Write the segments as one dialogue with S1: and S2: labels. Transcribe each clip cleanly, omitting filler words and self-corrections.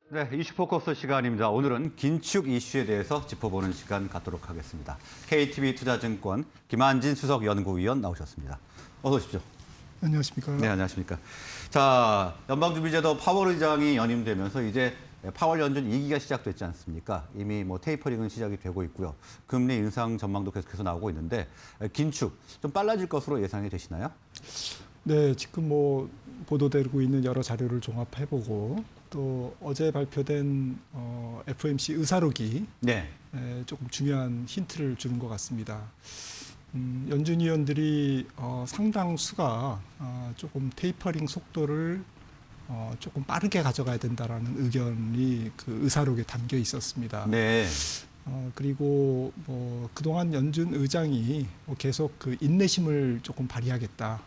S1: 네, 이슈 포커스 시간입니다. 오늘은 긴축 이슈에 대해서 짚어보는 시간 갖도록 하겠습니다. KTB 투자증권 김한진 수석연구위원 나오셨습니다. 어서 오십시오.
S2: 안녕하십니까.
S1: 네, 안녕하십니까. 자, 연방준비제도 파월 의장이 연임되면서 이제 파월 연준 2기가 시작됐지 않습니까? 이미 테이퍼링은 시작이 되고 있고요. 금리 인상 전망도 계속해서 나오고 있는데 긴축 좀 빨라질 것으로 예상이 되시나요?
S2: 네, 지금 보도되고 있는 여러 자료를 종합해보고 또 어제 발표된 FOMC 의사록이
S1: 네.
S2: 조금 중요한 힌트를 주는 것 같습니다. 연준 위원들이 상당수가 조금 테이퍼링 속도를 조금 빠르게 가져가야 된다라는 의견이 그 의사록에 담겨 있었습니다.
S1: 네.
S2: 그리고 그동안 연준 의장이 계속 그 인내심을 조금 발휘하겠다.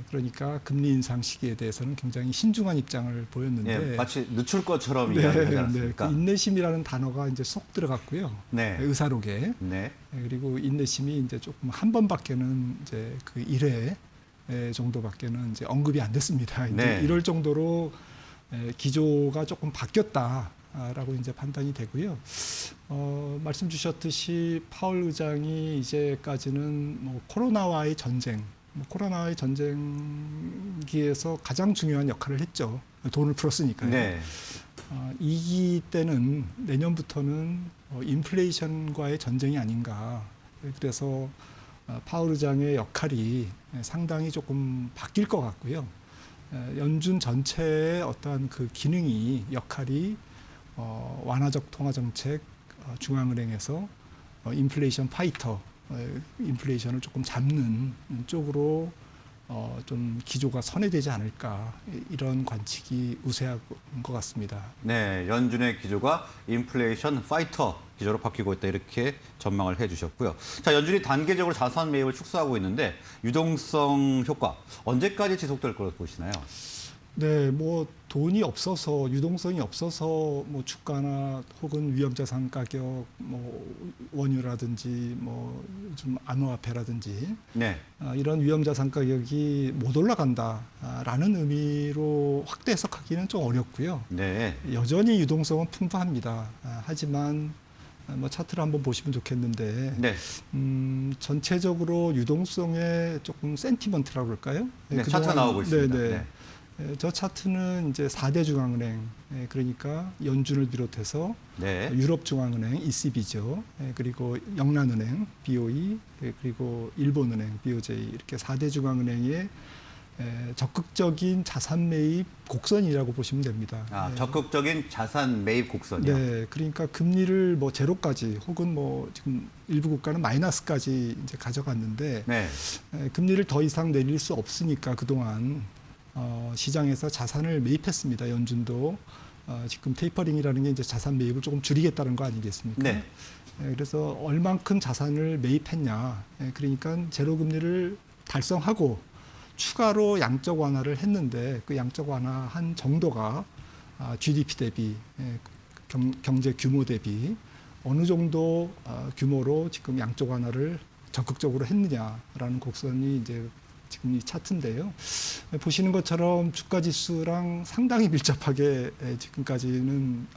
S2: 그러니까 금리 인상 시기에 대해서는 굉장히 신중한 입장을 보였는데,
S1: 네, 마치 늦출 것처럼 이야기하지 않습니까?
S2: 그 인내심이라는 단어가 이제 쏙 들어갔고요.
S1: 네.
S2: 의사록에.
S1: 네.
S2: 그리고 인내심이 이제 조금 한 번밖에는 이제 그 1회 정도밖에는 이제 언급이 안 됐습니다.
S1: 네.
S2: 이제 이럴 정도로 기조가 조금 바뀌었다라고 이제 판단이 되고요. 말씀 주셨듯이 파월 의장이 이제까지는 코로나와의 전쟁, 코로나와의 전쟁기에서 가장 중요한 역할을 했죠. 돈을 풀었으니까요.
S1: 네.
S2: 2기 때는 내년부터는 인플레이션과의 전쟁이 아닌가. 그래서 파월 의장의 역할이 상당히 조금 바뀔 것 같고요. 연준 전체의 어떠한 그 기능이, 역할이 완화적 통화정책, 중앙은행에서 인플레이션 파이터, 인플레이션을 조금 잡는 쪽으로 좀 기조가 선회되지 않을까, 이런 관측이 우세한 것 같습니다.
S1: 네, 연준의 기조가 인플레이션 파이터 기조로 바뀌고 있다, 이렇게 전망을 해주셨고요. 자, 연준이 단계적으로 자산 매입을 축소하고 있는데 유동성 효과 언제까지 지속될 거로 보시나요?
S2: 네, 돈이 없어서, 유동성이 없어서 주가나 혹은 위험자산 가격, 원유라든지 요즘 암호화폐라든지
S1: 네.
S2: 이런 위험자산 가격이 못 올라간다라는 의미로 확대 해석하기는 좀 어렵고요.
S1: 네.
S2: 여전히 유동성은 풍부합니다. 하지만 차트를 한번 보시면 좋겠는데,
S1: 네.
S2: 전체적으로 유동성의 조금 센티먼트라고 그럴까요?
S1: 네, 차트가 나오고 있습니다.
S2: 네네.
S1: 네.
S2: 저 차트는 이제 4대 중앙은행, 그러니까 연준을 비롯해서
S1: 네.
S2: 유럽 중앙은행 ECB죠. 그리고 영란은행 BOE, 그리고 일본은행 BOJ, 이렇게 4대 중앙은행의 적극적인 자산 매입 곡선이라고 보시면 됩니다.
S1: 적극적인 자산 매입 곡선이요.
S2: 네, 그러니까 금리를 제로까지 혹은 지금 일부 국가는 마이너스까지 이제 가져갔는데,
S1: 네.
S2: 금리를 더 이상 내릴 수 없으니까 그동안 시장에서 자산을 매입했습니다. 연준도 지금 테이퍼링이라는 게 이제 자산 매입을 조금 줄이겠다는 거 아니겠습니까?
S1: 네.
S2: 그래서 얼만큼 자산을 매입했냐, 그러니까 제로 금리를 달성하고 추가로 양적 완화를 했는데, 그 양적 완화한 정도가 GDP 대비, 경제 규모 대비 어느 정도 규모로 지금 양적 완화를 적극적으로 했느냐라는 곡선이 이제 지금 이 차트인데요. 보시는 것처럼 주가 지수랑 상당히 밀접하게 지금까지는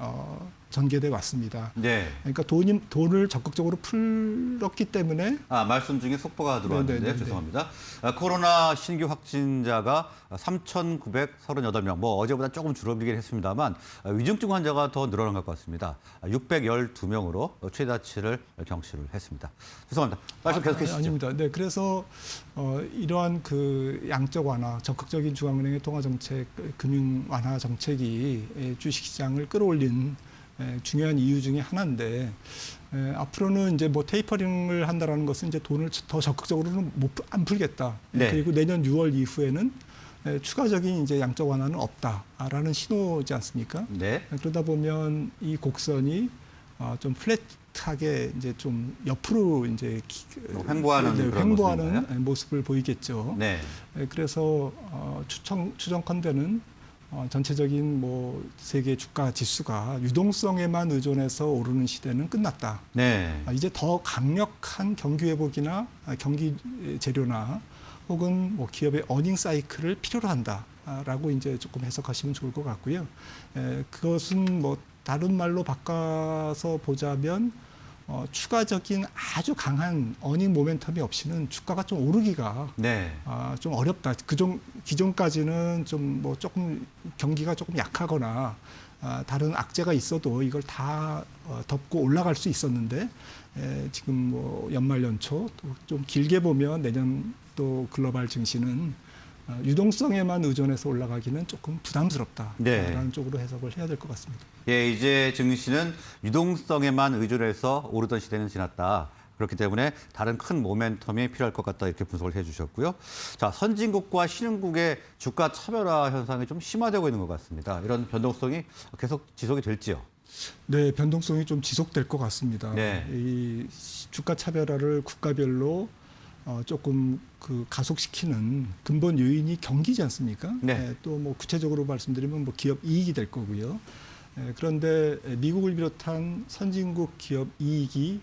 S2: 전개돼 왔습니다.
S1: 네.
S2: 그러니까 돈을 적극적으로 풀었기 때문에.
S1: 말씀 중에 속보가 들어왔는데
S2: 네네네네.
S1: 죄송합니다. 코로나 신규 확진자가 3,938명, 어제보다 조금 줄어들긴 했습니다만 위중증 환자가 더 늘어난 것 같습니다. 612명으로 최다치를 경치를 했습니다. 죄송합니다. 말씀 계속해 주시죠.
S2: 아닙니다. 네, 그래서 이러한 그 양적 완화, 적극적인 중앙은행의 통화 정책, 금융 완화 정책이 주식시장을 끌어올린 중요한 이유 중에 하나인데, 앞으로는 이제 테이퍼링을 한다라는 것은 이제 돈을 더 적극적으로는 안 풀겠다.
S1: 네.
S2: 그리고 내년 6월 이후에는 추가적인 이제 양적 완화는 없다라는 신호지 않습니까?
S1: 네.
S2: 그러다 보면 이 곡선이 좀 플랫하게 이제 좀 옆으로 이제
S1: 횡보하는 그런
S2: 횡보하는
S1: 모습인가요?
S2: 모습을 보이겠죠.
S1: 네.
S2: 그래서 추정컨대는 전체적인 세계 주가 지수가 유동성에만 의존해서 오르는 시대는 끝났다.
S1: 네.
S2: 이제 더 강력한 경기 회복이나 경기 재료나 혹은 기업의 어닝 사이클을 필요로 한다. 있다라고 이제 조금 해석하시면 좋을 것 같고요. 그것은 뭐 다른 말로 바꿔서 보자면 추가적인 아주 강한 어닝 모멘텀이 없이는 주가가 좀 오르기가
S1: 네.
S2: 좀 어렵다. 기존까지는 좀 뭐 조금 경기가 조금 약하거나 다른 악재가 있어도 이걸 다 덮고 올라갈 수 있었는데 지금 뭐 연말 연초 또 좀 길게 보면 내년 또 글로벌 증시는 유동성에만 의존해서 올라가기는 조금 부담스럽다라는
S1: 네.
S2: 쪽으로 해석을 해야 될 것 같습니다.
S1: 예, 이제 증시는 유동성에만 의존해서 오르던 시대는 지났다. 그렇기 때문에 다른 큰 모멘텀이 필요할 것 같다 이렇게 분석을 해주셨고요. 자, 선진국과 신흥국의 주가 차별화 현상이 좀 심화되고 있는 것 같습니다. 이런 변동성이 계속 지속이 될지요?
S2: 네, 변동성이 좀 지속될 것 같습니다.
S1: 네.
S2: 이 주가 차별화를 국가별로 조금 그 가속시키는 근본 요인이 경기지 않습니까?
S1: 네.
S2: 또 뭐 구체적으로 말씀드리면 뭐 기업 이익이 될 거고요. 그런데 미국을 비롯한 선진국 기업 이익이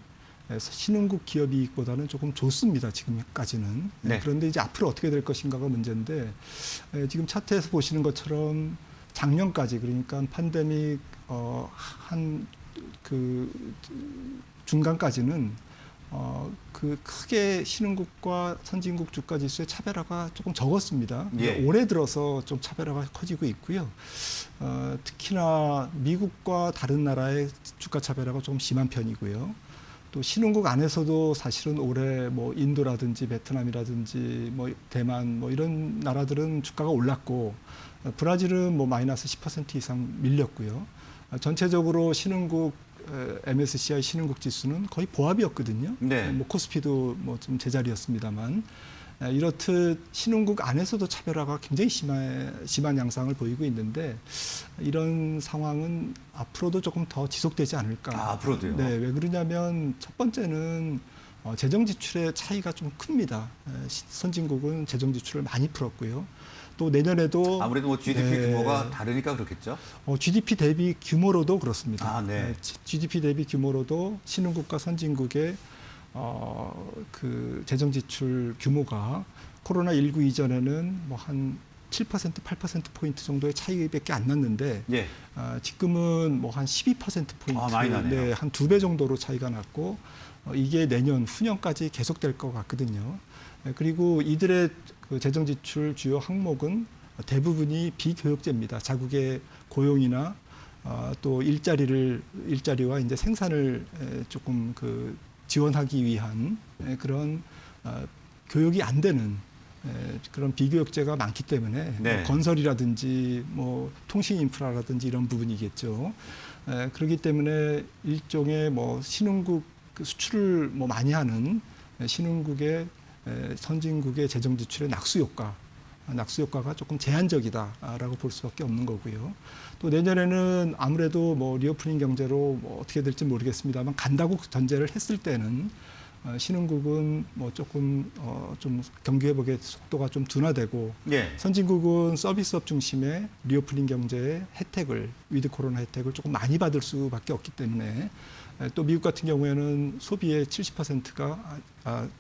S2: 신흥국 기업 이익보다는 조금 좋습니다. 지금까지는.
S1: 네.
S2: 그런데 이제 앞으로 어떻게 될 것인가가 문제인데 지금 차트에서 보시는 것처럼 작년까지 그러니까 팬데믹 한 그 중간까지는 그 크게 신흥국과 선진국 주가 지수의 차별화가 조금 적었습니다.
S1: 예.
S2: 올해 들어서 좀 차별화가 커지고 있고요. 특히나 미국과 다른 나라의 주가 차별화가 좀 심한 편이고요. 또 신흥국 안에서도 사실은 올해 뭐 인도라든지 베트남이라든지 뭐 대만 뭐 이런 나라들은 주가가 올랐고 브라질은 뭐 마이너스 10% 이상 밀렸고요. 전체적으로 신흥국 MSCI 신흥국 지수는 거의 보합이었거든요.
S1: 네.
S2: 뭐 코스피도 뭐 좀 제자리였습니다만 이렇듯 신흥국 안에서도 차별화가 굉장히 심한 양상을 보이고 있는데 이런 상황은 앞으로도 조금 더 지속되지 않을까.
S1: 앞으로도요?
S2: 네, 왜 그러냐면 첫 번째는 재정 지출의 차이가 좀 큽니다. 선진국은 재정 지출을 많이 풀었고요. 또 내년에도
S1: 아무래도 뭐 GDP
S2: 네.
S1: 규모가 다르니까 그렇겠죠?
S2: GDP 대비 규모로도 그렇습니다.
S1: 네.
S2: GDP 대비 규모로도 신흥국과 선진국의 그 재정 지출 규모가 코로나19 이전에는 뭐 한 7%, 8%포인트 정도의 차이밖에 안 났는데
S1: 예.
S2: 지금은 뭐 한 12%포인트,
S1: 많이 나네요.
S2: 네, 한 2배 정도로 차이가 났고 이게 내년, 후년까지 계속될 것 같거든요. 그리고 이들의 그 재정 지출 주요 항목은 대부분이 비교육재입니다. 자국의 고용이나 또 일자리와 이제 생산을 조금 그 지원하기 위한 그런 교육이 안 되는 그런 비교육재가 많기 때문에
S1: 네.
S2: 뭐 건설이라든지 뭐 통신 인프라라든지 이런 부분이겠죠. 그렇기 때문에 일종의 뭐 신흥국 그 수출을 뭐 많이 하는 신흥국의 선진국의 재정 지출의 낙수 효과가 조금 제한적이다라고 볼 수밖에 없는 거고요. 또 내년에는 아무래도 뭐 리오프닝 경제로 뭐 어떻게 될지 모르겠습니다만 간다고 전제를 했을 때는 신흥국은 뭐 조금 좀 경기 회복의 속도가 좀 둔화되고
S1: 예.
S2: 선진국은 서비스업 중심의 리오프닝 경제의 혜택을 위드 코로나 혜택을 조금 많이 받을 수밖에 없기 때문에 또 미국 같은 경우에는 소비의 70%가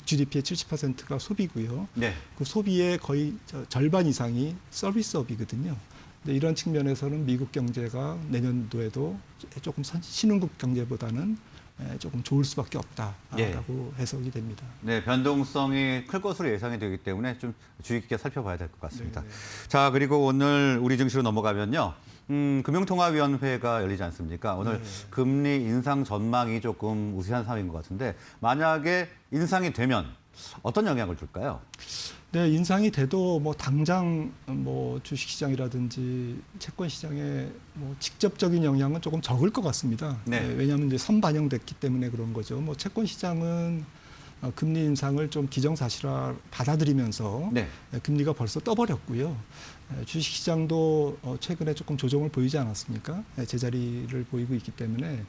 S2: GDP의 70%가 소비고요.
S1: 네.
S2: 그 소비의 거의 절반 이상이 서비스업이거든요. 근데 이런 측면에서는 미국 경제가 내년도에도 조금 신흥국 경제보다는 조금 좋을 수밖에 없다라고
S1: 예.
S2: 해석이 됩니다.
S1: 네, 변동성이 클 것으로 예상이 되기 때문에 좀 주의 깊게 살펴봐야 될 것 같습니다.
S2: 네네.
S1: 자, 그리고 오늘 우리 증시로 넘어가면요. 금융통화위원회가 열리지 않습니까? 오늘
S2: 네.
S1: 금리 인상 전망이 조금 우세한 상황인 것 같은데 만약에 인상이 되면 어떤 영향을 줄까요?
S2: 네, 인상이 돼도 뭐 당장 뭐 주식시장이라든지 채권시장에 뭐 직접적인 영향은 조금 적을 것 같습니다.
S1: 네.
S2: 왜냐하면 이제 선반영됐기 때문에 그런 거죠. 뭐 채권시장은 금리 인상을 좀 기정사실화 받아들이면서
S1: 네.
S2: 금리가 벌써 떠버렸고요. 주식시장도 최근에 조금 조정을 보이지 않았습니까? 제자리를 보이고 있기 때문에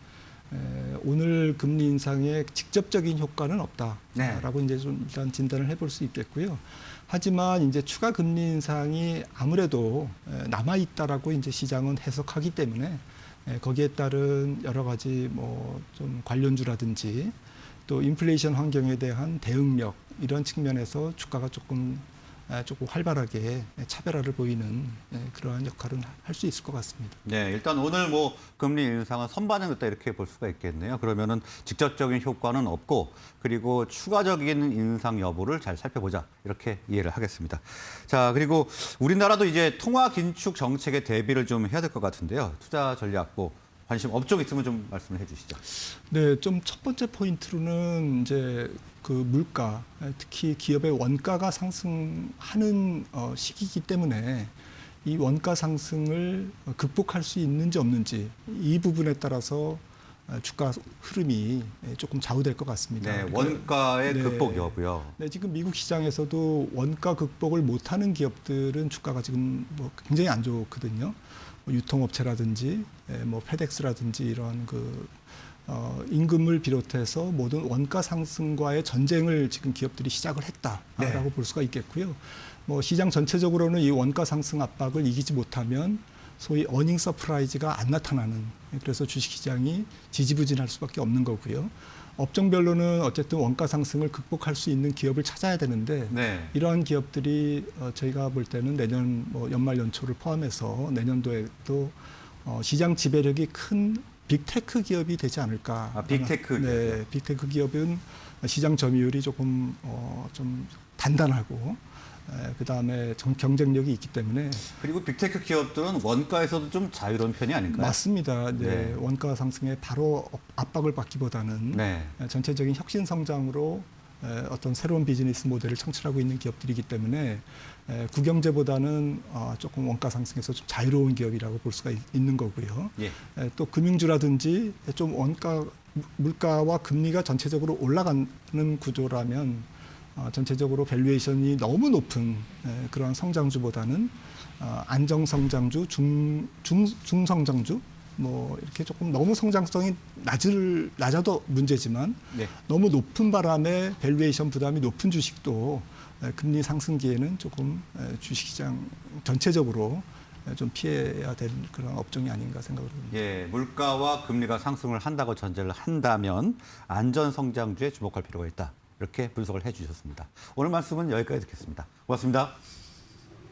S2: 오늘 금리 인상의 직접적인 효과는 없다라고
S1: 네.
S2: 이제 좀 일단 진단을 해볼 수 있겠고요. 하지만 이제 추가 금리 인상이 아무래도 남아 있다라고 이제 시장은 해석하기 때문에 거기에 따른 여러 가지 뭐 좀 관련주라든지 또 인플레이션 환경에 대한 대응력 이런 측면에서 주가가 조금 조금 활발하게 차별화를 보이는 그러한 역할은 할 수 있을 것 같습니다.
S1: 네, 일단 오늘 뭐 금리 인상은 선반영됐다 이렇게 볼 수가 있겠네요. 그러면은 직접적인 효과는 없고 그리고 추가적인 인상 여부를 잘 살펴보자 이렇게 이해를 하겠습니다. 자, 그리고 우리나라도 이제 통화 긴축 정책에 대비를 좀 해야 될 것 같은데요. 투자 전략 뭐 관심 업종 있으면 좀 말씀을 해주시죠.
S2: 네, 좀 첫 번째 포인트로는 이제 그 물가, 특히 기업의 원가가 상승하는 시기이기 때문에 이 원가 상승을 극복할 수 있는지 없는지 이 부분에 따라서 주가 흐름이 조금 좌우될 것 같습니다.
S1: 네, 원가의
S2: 네.
S1: 극복 여부요.
S2: 네, 지금 미국 시장에서도 원가 극복을 못하는 기업들은 주가가 지금 뭐 굉장히 안 좋거든요. 뭐 유통업체라든지, 뭐 페덱스라든지 이런 임금을 비롯해서 모든 원가 상승과의 전쟁을 지금 기업들이 시작을 했다라고 볼 수가 있겠고요. 뭐 시장 전체적으로는 이 원가 상승 압박을 이기지 못하면 소위 어닝 서프라이즈가 안 나타나는, 그래서 주식시장이 지지부진할 수밖에 없는 거고요. 업종별로는 어쨌든 원가 상승을 극복할 수 있는 기업을 찾아야 되는데
S1: 네.
S2: 이러한 기업들이 저희가 볼 때는 내년 뭐 연말 연초를 포함해서 내년도에도 시장 지배력이 큰 빅테크 기업이 되지 않을까.
S1: 빅테크 기업.
S2: 네, 빅테크 기업은 시장 점유율이 조금 좀 단단하고 그다음에 경쟁력이 있기 때문에
S1: 그리고 빅테크 기업들은 원가에서도 좀 자유로운 편이 아닐까요?
S2: 맞습니다. 네,
S1: 네.
S2: 원가 상승에 바로 압박을 받기보다는
S1: 네.
S2: 전체적인 혁신 성장으로 어떤 새로운 비즈니스 모델을 창출하고 있는 기업들이기 때문에 국영제보다는 조금 원가 상승에서 좀 자유로운 기업이라고 볼 수가 있는 거고요.
S1: 예.
S2: 또 금융주라든지 좀 물가와 금리가 전체적으로 올라가는 구조라면 전체적으로 밸류에이션이 너무 높은 그런 성장주보다는 안정성장주, 중성장주 뭐 이렇게 조금 너무 성장성이 낮아도 문제지만
S1: 네.
S2: 너무 높은 바람에 밸류에이션 부담이 높은 주식도 금리 상승기에는 조금 주식시장 전체적으로 좀 피해야 될 그런 업종이 아닌가 생각을 합니다.
S1: 예, 물가와 금리가 상승을 한다고 전제를 한다면 안전 성장주에 주목할 필요가 있다. 이렇게 분석을 해주셨습니다. 오늘 말씀은 여기까지 듣겠습니다. 고맙습니다.